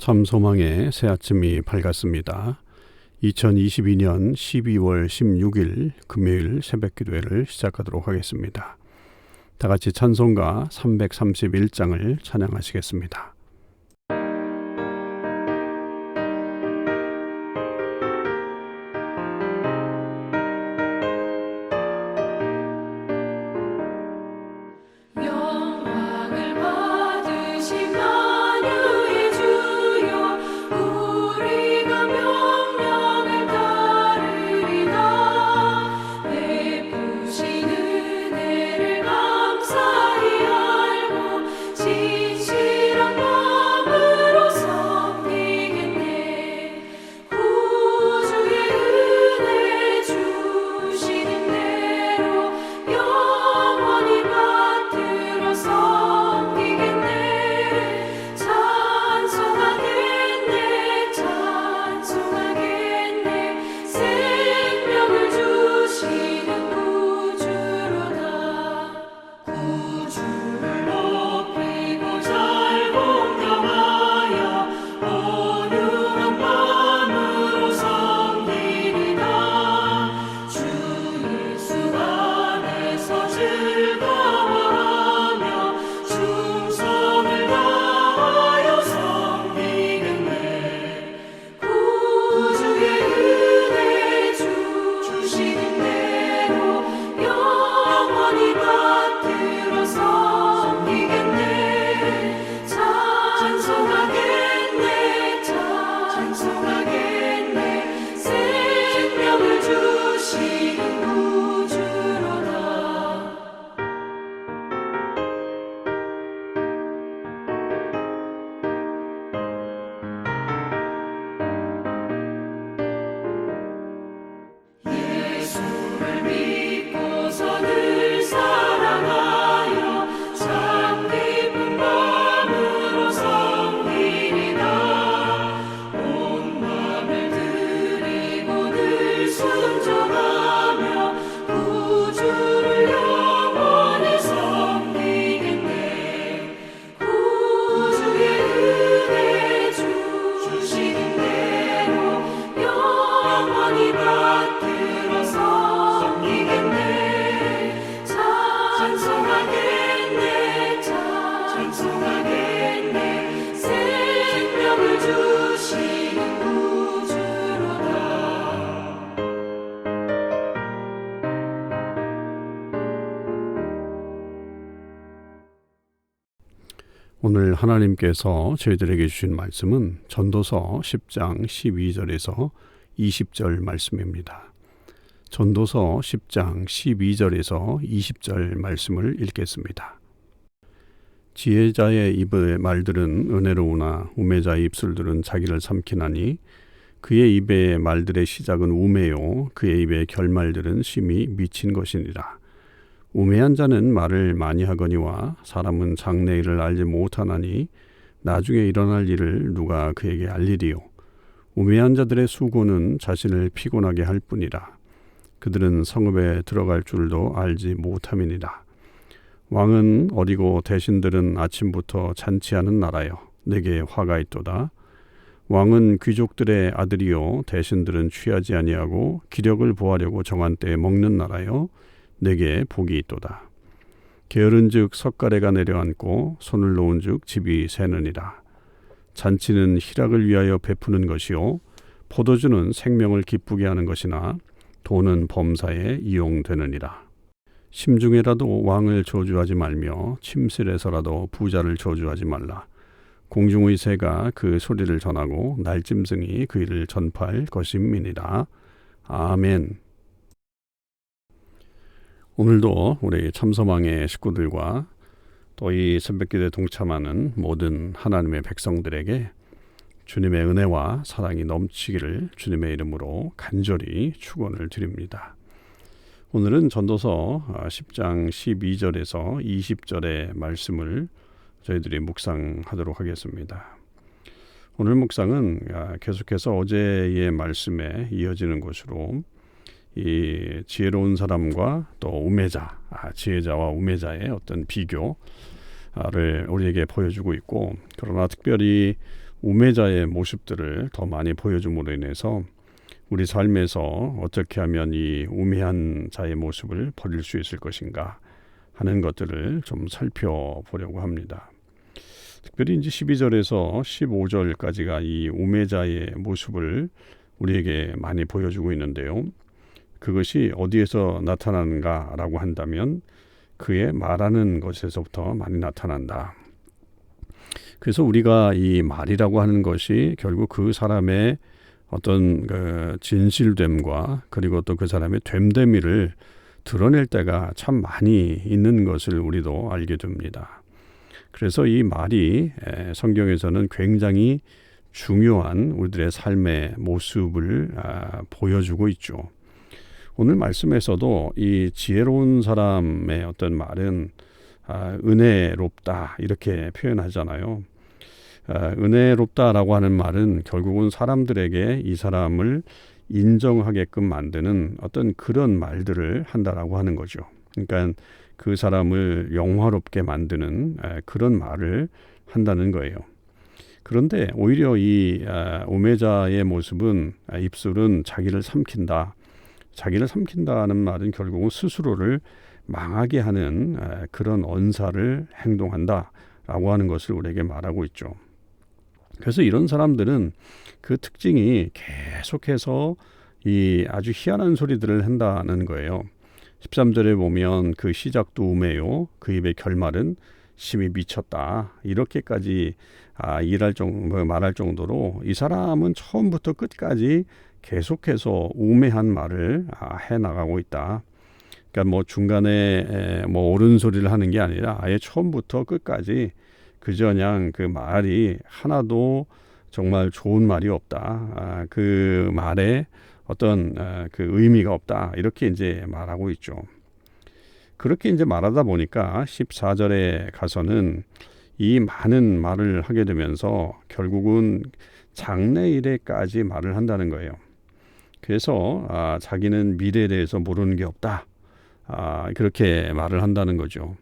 참 소망의 새 아침이 밝았습니다. 2022년 12월 16일 금요일 새벽 기도회를 시작하도록 하겠습니다. 다 같이 찬송가 331장을 찬양하시겠습니다. 오늘 하나님께서 저희들에게 주신 말씀은 전도서 10장 12절에서 20절 말씀입니다. 전도서 10장 12절에서 20절 말씀을 읽겠습니다. 지혜자의 입의 말들은 은혜로우나 우매자의 입술들은 자기를 삼키나니 그의 입의 말들의 시작은 우매요 그의 입의 결말들은 심히 미친 것이니라. 우매한 자는 말을 많이 하거니와 사람은 장래일을 알지 못하나니 나중에 일어날 일을 누가 그에게 알리리요. 우매한 자들의 수고는 자신을 피곤하게 할 뿐이라. 그들은 성읍에 들어갈 줄도 알지 못함이니라. 왕은 어리고 대신들은 아침부터 잔치하는 나라여. 내게 화가 있도다. 왕은 귀족들의 아들이요 대신들은 취하지 아니하고 기력을 보하려고 정한 때에 먹는 나라여. 내게 복이 있도다. 게으른즉 석가래가 내려앉고 손을 놓은즉 집이 새느니라. 잔치는 희락을 위하여 베푸는 것이요 포도주는 생명을 기쁘게 하는 것이나 돈은 범사에 이용되느니라. 심중에라도 왕을 저주하지 말며 침실에서라도 부자를 저주하지 말라. 공중의 새가 그 소리를 전하고 날짐승이 그 일을 전파할 것임이니라. 아멘. 오늘도 우리 참소망의 식구들과 또 이 새벽기도에 동참하는 모든 하나님의 백성들에게 주님의 은혜와 사랑이 넘치기를 주님의 이름으로 간절히 축원을 드립니다. 오늘은 전도서 10장 12절에서 20절의 말씀을 저희들이 묵상하도록 하겠습니다. 오늘 묵상은 계속해서 어제의 말씀에 이어지는 것으로 이 지혜로운 사람과 또 우매자, 지혜자와 우매자의 어떤 비교를 우리에게 보여주고 있고, 그러나 특별히 우매자의 모습들을 더 많이 보여줌으로 인해서 우리 삶에서 어떻게 하면 이 우매한 자의 모습을 버릴 수 있을 것인가 하는 것들을 좀 살펴보려고 합니다. 특별히 이제 12절에서 15절까지가 이 우매자의 모습을 우리에게 많이 보여주고 있는데요. 그것이 어디에서 나타나는가라고 한다면 그의 말하는 것에서부터 많이 나타난다. 그래서 우리가 이 말이라고 하는 것이 결국 그 사람의 어떤 그 진실됨과 그리고 또 그 사람의 됨됨이를 드러낼 때가 참 많이 있는 것을 우리도 알게 됩니다. 그래서 이 말이 성경에서는 굉장히 중요한 우리들의 삶의 모습을 보여주고 있죠. 오늘 말씀에서도 이 지혜로운 사람의 어떤 말은 은혜롭다 이렇게 표현하잖아요. 은혜롭다라고 하는 말은 결국은 사람들에게 이 사람을 인정하게끔 만드는 어떤 그런 말들을 한다라고 하는 거죠. 그러니까 그 사람을 영화롭게 만드는 그런 말을 한다는 거예요. 그런데 오히려 이 우매자의 모습은 입술은 자기를 삼킨다. 자기를 삼킨다는 말은 결국은 스스로를 망하게 하는 그런 언사를 행동한다라고 하는 것을 우리에게 말하고 있죠. 그래서 이런 사람들은 그 특징이 계속해서 이 아주 희한한 소리들을 한다는 거예요. 13절에 보면 그 시작도 우매요 그 입의 결말은 심히 미쳤다 이렇게까지 말할 정도로 이 사람은 처음부터 끝까지 계속해서 우매한 말을 해나가고 있다. 그러니까 뭐 중간에 뭐 옳은 소리를 하는 게 아니라 아예 처음부터 끝까지 그저 그냥 그 말이 하나도 정말 좋은 말이 없다. 그 말에 어떤 그 의미가 없다. 이렇게 이제 말하고 있죠. 그렇게 이제 말하다 보니까 14절에 가서는 이 많은 말을 하게 되면서 결국은 장래일에까지 말을 한다는 거예요. 그래서 자기는 미래에 대해서 모르는 게 없다. 그렇게 말을 한다는 거죠.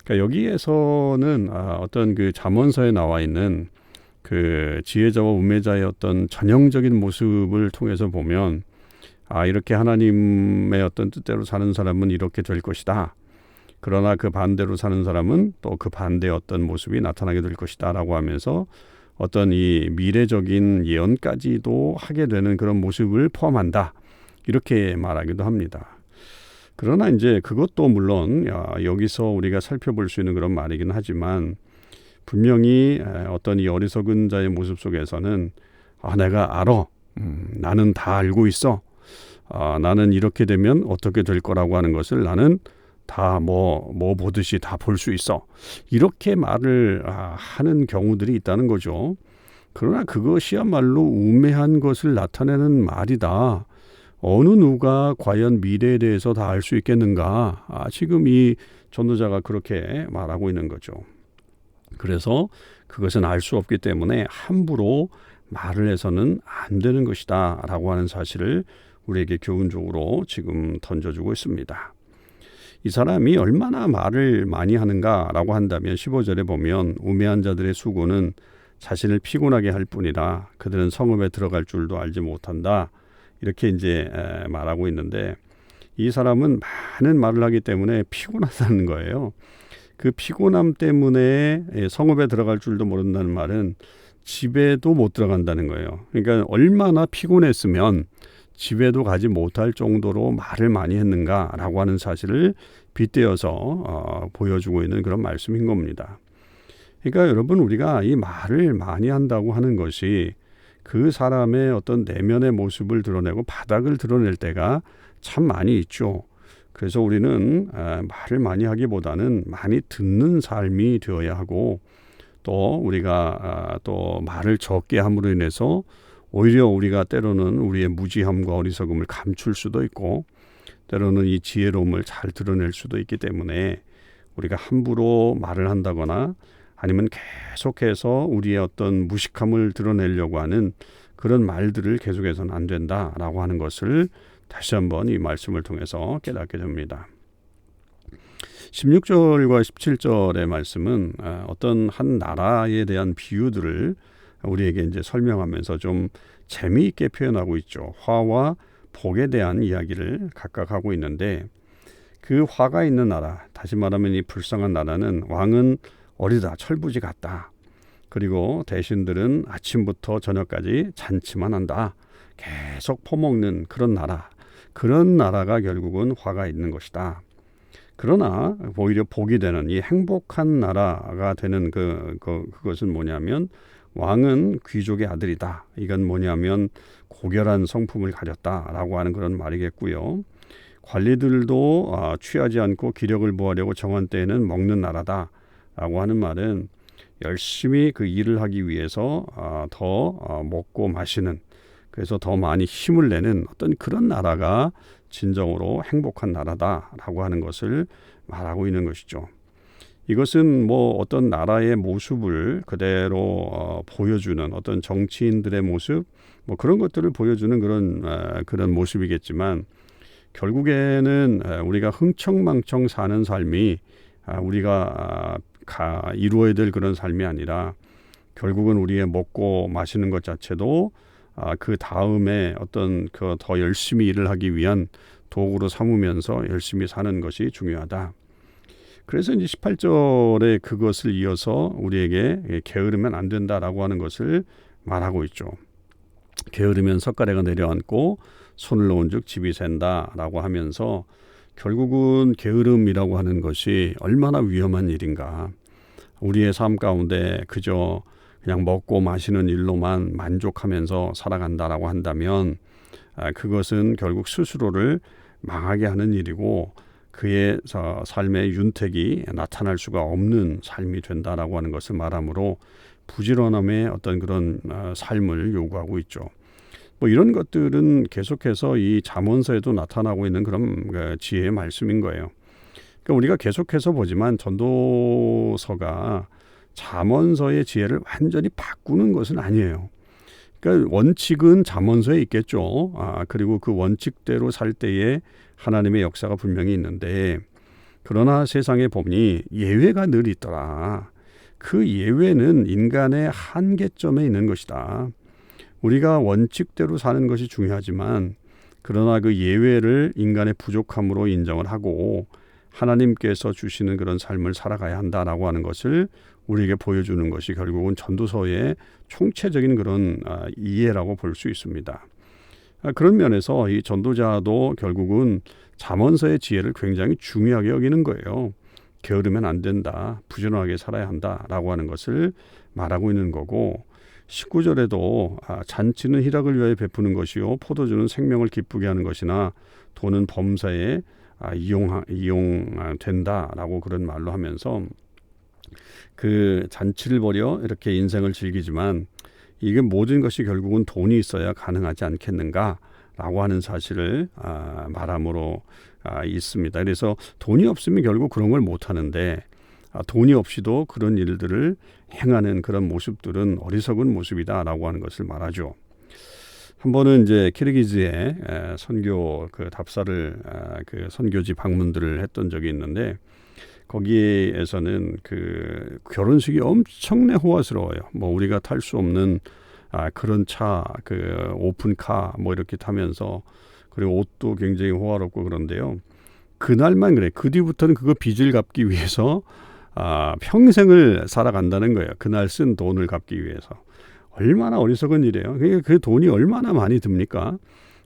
그러니까 여기에서는 어떤 그 잠언서에 나와 있는 그 지혜자와 우매자의 어떤 전형적인 모습을 통해서 보면 이렇게 하나님의 어떤 뜻대로 사는 사람은 이렇게 될 것이다. 그러나 그 반대로 사는 사람은 또 그 반대의 어떤 모습이 나타나게 될 것이다 라고 하면서 어떤 이 미래적인 예언까지도 하게 되는 그런 모습을 포함한다. 이렇게 말하기도 합니다. 그러나 이제 그것도 물론 여기서 우리가 살펴볼 수 있는 그런 말이긴 하지만 분명히 어떤 이 어리석은 자의 모습 속에서는 내가 알아. 나는 다 알고 있어. 나는 이렇게 되면 어떻게 될 거라고 하는 것을 나는 다 뭐 보듯이 다 볼 수 있어. 이렇게 말을 하는 경우들이 있다는 거죠. 그러나 그것이야말로 우매한 것을 나타내는 말이다. 어느 누가 과연 미래에 대해서 다 알 수 있겠는가? 지금 이 전도자가 그렇게 말하고 있는 거죠. 그래서 그것은 알 수 없기 때문에 함부로 말을 해서는 안 되는 것이다 라고 하는 사실을 우리에게 교훈적으로 지금 던져주고 있습니다. 이 사람이 얼마나 말을 많이 하는가라고 한다면 15절에 보면 우매한 자들의 수고는 자신을 피곤하게 할 뿐이라 그들은 성읍에 들어갈 줄도 알지 못한다. 이렇게 이제 말하고 있는데 이 사람은 많은 말을 하기 때문에 피곤하다는 거예요. 그 피곤함 때문에 성읍에 들어갈 줄도 모른다는 말은 집에도 못 들어간다는 거예요. 그러니까 얼마나 피곤했으면 집에도 가지 못할 정도로 말을 많이 했는가라고 하는 사실을 빗대어서 보여주고 있는 그런 말씀인 겁니다. 그러니까 여러분 우리가 이 말을 많이 한다고 하는 것이 그 사람의 어떤 내면의 모습을 드러내고 바닥을 드러낼 때가 참 많이 있죠. 그래서 우리는 말을 많이 하기보다는 많이 듣는 삶이 되어야 하고 또 우리가 또 말을 적게 함으로 인해서 오히려 우리가 때로는 우리의 무지함과 어리석음을 감출 수도 있고 때로는 이 지혜로움을 잘 드러낼 수도 있기 때문에 우리가 함부로 말을 한다거나 아니면 계속해서 우리의 어떤 무식함을 드러내려고 하는 그런 말들을 계속해서는 안 된다라고 하는 것을 다시 한번 이 말씀을 통해서 깨닫게 됩니다. 16절과 17절의 말씀은 어떤 한 나라에 대한 비유들을 우리에게 이제 설명하면서 좀 재미있게 표현하고 있죠. 화와 복에 대한 이야기를 각각 하고 있는데, 그 화가 있는 나라, 다시 말하면 이 불쌍한 나라는 왕은 어리다, 철부지 같다. 그리고 대신들은 아침부터 저녁까지 잔치만 한다. 계속 퍼먹는 그런 나라. 그런 나라가 결국은 화가 있는 것이다. 그러나 오히려 복이 되는 이 행복한 나라가 되는 그것은 뭐냐면, 왕은 귀족의 아들이다. 이건 뭐냐면 고결한 성품을 가졌다라고 하는 그런 말이겠고요. 관리들도 취하지 않고 기력을 모으려고 정한 때에는 먹는 나라다라고 하는 말은 열심히 그 일을 하기 위해서 더 먹고 마시는, 그래서 더 많이 힘을 내는 어떤 그런 나라가 진정으로 행복한 나라다라고 하는 것을 말하고 있는 것이죠. 이것은 뭐 어떤 나라의 모습을 그대로 보여주는 어떤 정치인들의 모습, 뭐 그런 것들을 보여주는 그런 모습이겠지만, 결국에는 우리가 흥청망청 사는 삶이 우리가 이루어야 될 그런 삶이 아니라, 결국은 우리의 먹고 마시는 것 자체도 그 다음에 어떤 더 열심히 일을 하기 위한 도구로 삼으면서 열심히 사는 것이 중요하다. 그래서 이제 18절에 그것을 이어서 우리에게 게으르면 안 된다라고 하는 것을 말하고 있죠. 게으르면 석가래가 내려앉고 손을 놓은즉 집이 샌다라고 하면서, 결국은 게으름이라고 하는 것이 얼마나 위험한 일인가. 우리의 삶 가운데 그저 그냥 먹고 마시는 일로만 만족하면서 살아간다라고 한다면, 그것은 결국 스스로를 망하게 하는 일이고, 그의 삶의 윤택이 나타날 수가 없는 삶이 된다라고 하는 것을 말하므로 부지런함의 어떤 그런 삶을 요구하고 있죠. 뭐 이런 것들은 계속해서 이 잠언서에도 나타나고 있는 그런 지혜의 말씀인 거예요. 그러니까 우리가 계속해서 보지만 전도서가 잠언서의 지혜를 완전히 바꾸는 것은 아니에요. 그러니까 원칙은 잠언서에 있겠죠. 그리고 그 원칙대로 살 때에 하나님의 역사가 분명히 있는데, 그러나 세상에 보니 예외가 늘 있더라. 그 예외는 인간의 한계점에 있는 것이다. 우리가 원칙대로 사는 것이 중요하지만, 그러나 그 예외를 인간의 부족함으로 인정을 하고 하나님께서 주시는 그런 삶을 살아가야 한다라고 하는 것을 우리에게 보여주는 것이 결국은 전도서의 총체적인 그런 이해라고 볼 수 있습니다. 그런 면에서 이 전도자도 결국은 잠언서의 지혜를 굉장히 중요하게 여기는 거예요. 게으르면 안 된다, 부지런하게 살아야 한다라고 하는 것을 말하고 있는 거고, 19절에도 잔치는 희락을 위하여 베푸는 것이요 포도주는 생명을 기쁘게 하는 것이나 돈은 범사에 이용된다라고 그런 말로 하면서, 그 잔치를 벌여 이렇게 인생을 즐기지만 이게 모든 것이 결국은 돈이 있어야 가능하지 않겠는가라고 하는 사실을 말함으로 있습니다. 그래서 돈이 없으면 결국 그런 걸 못하는데, 돈이 없이도 그런 일들을 행하는 그런 모습들은 어리석은 모습이다라고 하는 것을 말하죠. 한 번은 이제 키르기즈에 선교 답사를 그 선교지 방문들을 했던 적이 있는데, 거기에서는 그 결혼식이 엄청나게 호화스러워요. 뭐 우리가 탈 수 없는 그런 차, 오픈카 뭐 이렇게 타면서, 그리고 옷도 굉장히 호화롭고 그런데요. 그날만 그래. 그 뒤부터는 그거 빚을 갚기 위해서 평생을 살아간다는 거예요. 그날 쓴 돈을 갚기 위해서. 얼마나 어리석은 일이에요. 그 돈이 얼마나 많이 듭니까?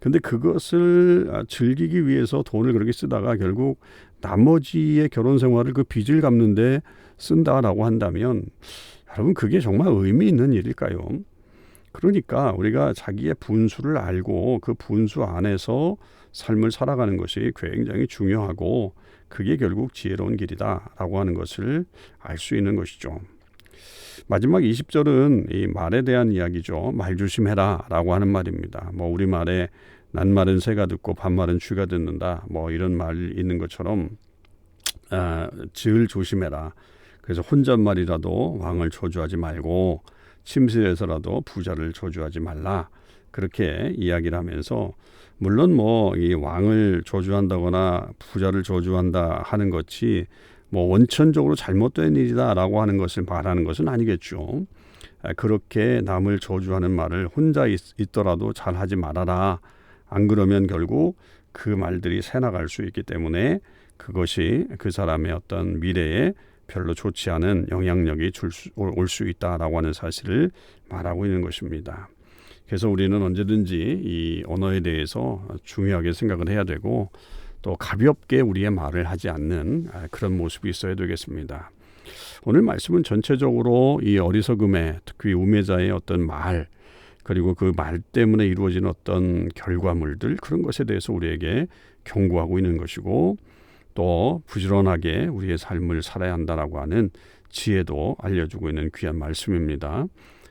근데 그것을 즐기기 위해서 돈을 그렇게 쓰다가 결국 나머지의 결혼 생활을 그 빚을 갚는데 쓴다라고 한다면, 여러분 그게 정말 의미 있는 일일까요? 그러니까 우리가 자기의 분수를 알고 그 분수 안에서 삶을 살아가는 것이 굉장히 중요하고, 그게 결국 지혜로운 길이다라고 하는 것을 알 수 있는 것이죠. 마지막 20절은 이 말에 대한 이야기죠. 말 조심해라 라고 하는 말입니다. 뭐 우리말에 낱말은 새가 듣고 반말은 쥐가 듣는다, 뭐 이런 말이 있는 것처럼 질 조심해라. 그래서 혼잣말이라도 왕을 저주하지 말고 침실에서라도 부자를 저주하지 말라, 그렇게 이야기를 하면서, 물론 뭐 이 왕을 저주한다거나 부자를 저주한다 하는 것이 뭐 원천적으로 잘못된 일이다라고 하는 것을 말하는 것은 아니겠죠. 그렇게 남을 저주하는 말을 혼자 있더라도 잘 하지 말아라. 안 그러면 결국 그 말들이 새나갈 수 있기 때문에 그것이 그 사람의 어떤 미래에 별로 좋지 않은 영향력이 올 수 있다라고 하는 사실을 말하고 있는 것입니다. 그래서 우리는 언제든지 이 언어에 대해서 중요하게 생각을 해야 되고 또 가볍게 우리의 말을 하지 않는 그런 모습이 있어야 되겠습니다. 오늘 말씀은 전체적으로 이 어리석음의 특히 우매자의 어떤 말 그리고 그 말 때문에 이루어진 어떤 결과물들 그런 것에 대해서 우리에게 경고하고 있는 것이고 또 부지런하게 우리의 삶을 살아야 한다라고 하는 지혜도 알려주고 있는 귀한 말씀입니다.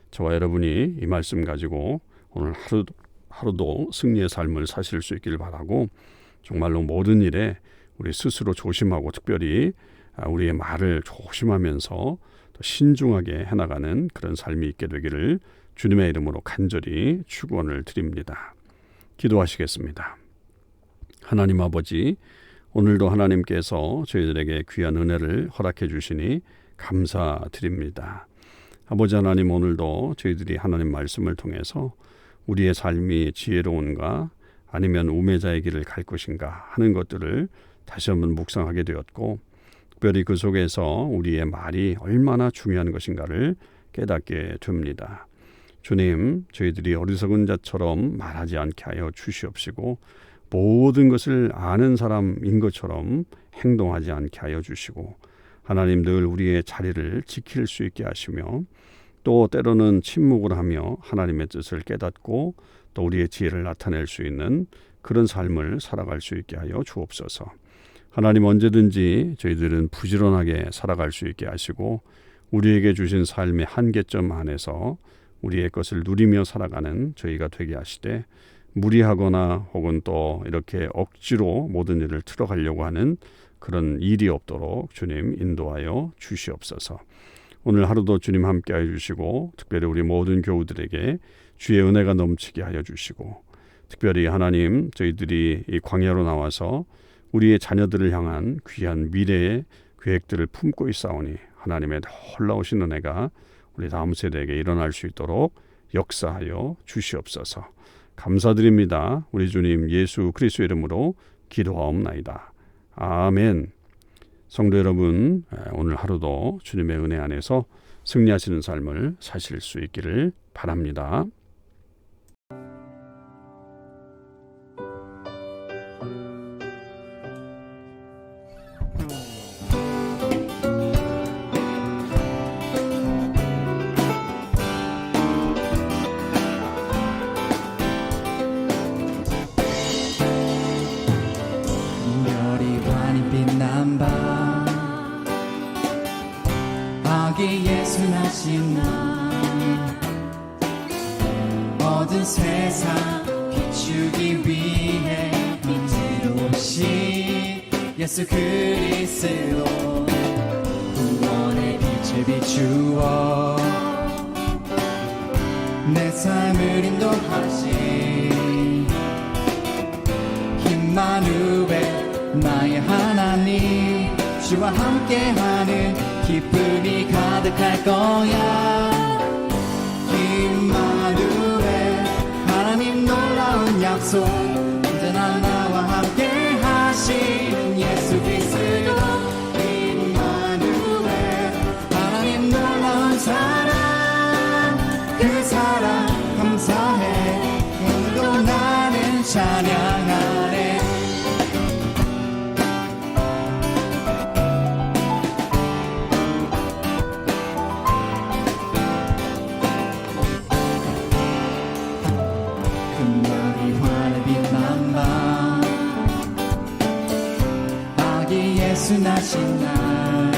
저와 여러분이 이 말씀 가지고 오늘 하루도 승리의 삶을 사실 수 있기를 바라고 정말로 모든 일에 우리 스스로 조심하고 특별히 우리의 말을 조심하면서 또 신중하게 해나가는 그런 삶이 있게 되기를 주님의 이름으로 간절히 축원을 드립니다. 기도하시겠습니다. 하나님 아버지, 오늘도 하나님께서 저희들에게 귀한 은혜를 허락해 주시니 감사드립니다. 아버지 하나님, 오늘도 저희들이 하나님 말씀을 통해서 우리의 삶이 지혜로운가 아니면 우매자의 길을 갈 것인가 하는 것들을 다시 한번 묵상하게 되었고 특별히 그 속에서 우리의 말이 얼마나 중요한 것인가를 깨닫게 됩니다. 주님, 저희들이 어리석은 자처럼 말하지 않게 하여 주시옵시고 모든 것을 아는 사람인 것처럼 행동하지 않게 하여 주시고 하나님 늘 우리의 자리를 지킬 수 있게 하시며 또 때로는 침묵을 하며 하나님의 뜻을 깨닫고 또 우리의 지혜를 나타낼 수 있는 그런 삶을 살아갈 수 있게 하여 주옵소서. 하나님, 언제든지 저희들은 부지런하게 살아갈 수 있게 하시고 우리에게 주신 삶의 한계점 안에서 우리의 것을 누리며 살아가는 저희가 되게 하시되 무리하거나 혹은 또 이렇게 억지로 모든 일을 틀어가려고 하는 그런 일이 없도록 주님 인도하여 주시옵소서. 오늘 하루도 주님 함께하여 주시고 특별히 우리 모든 교우들에게 주의 은혜가 넘치게 하여 주시고 특별히 하나님, 저희들이 이 광야로 나와서 우리의 자녀들을 향한 귀한 미래의 계획들을 품고 있사오니 하나님의 놀라우신 은혜가 우리 다음 세대에게 일어날 수 있도록 역사하여 주시옵소서. 감사드립니다. 우리 주님 예수 그리스도의 이름으로 기도하옵나이다. 아멘. 성도 여러분, 오늘 하루도 주님의 은혜 안에서 승리하시는 삶을 사실 수 있기를 바랍니다. 예순하신 날 모든 세상 비추기 위해 빛으로 오신 예수 그리스도 구원의 빛을 비추어 내 삶을 인도하신 임마누엘 나의 하나님 주와 함께하는 기쁨이 가득할 거야. 임마누엘 하나님 놀라운 약속 언제나 나와 함께 하시는 예수 그리스도 임마누엘 하나님 놀라운 사랑 그 사랑 감사해 오늘도 나는 찬양하네. 예순하신 날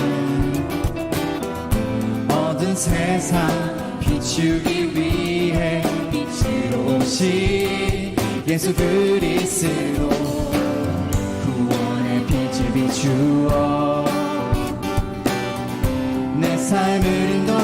모든 세상 비추기 위해 빛으로 오신 예수 그리스도 구원의 빛을 비추어 내 삶을 인도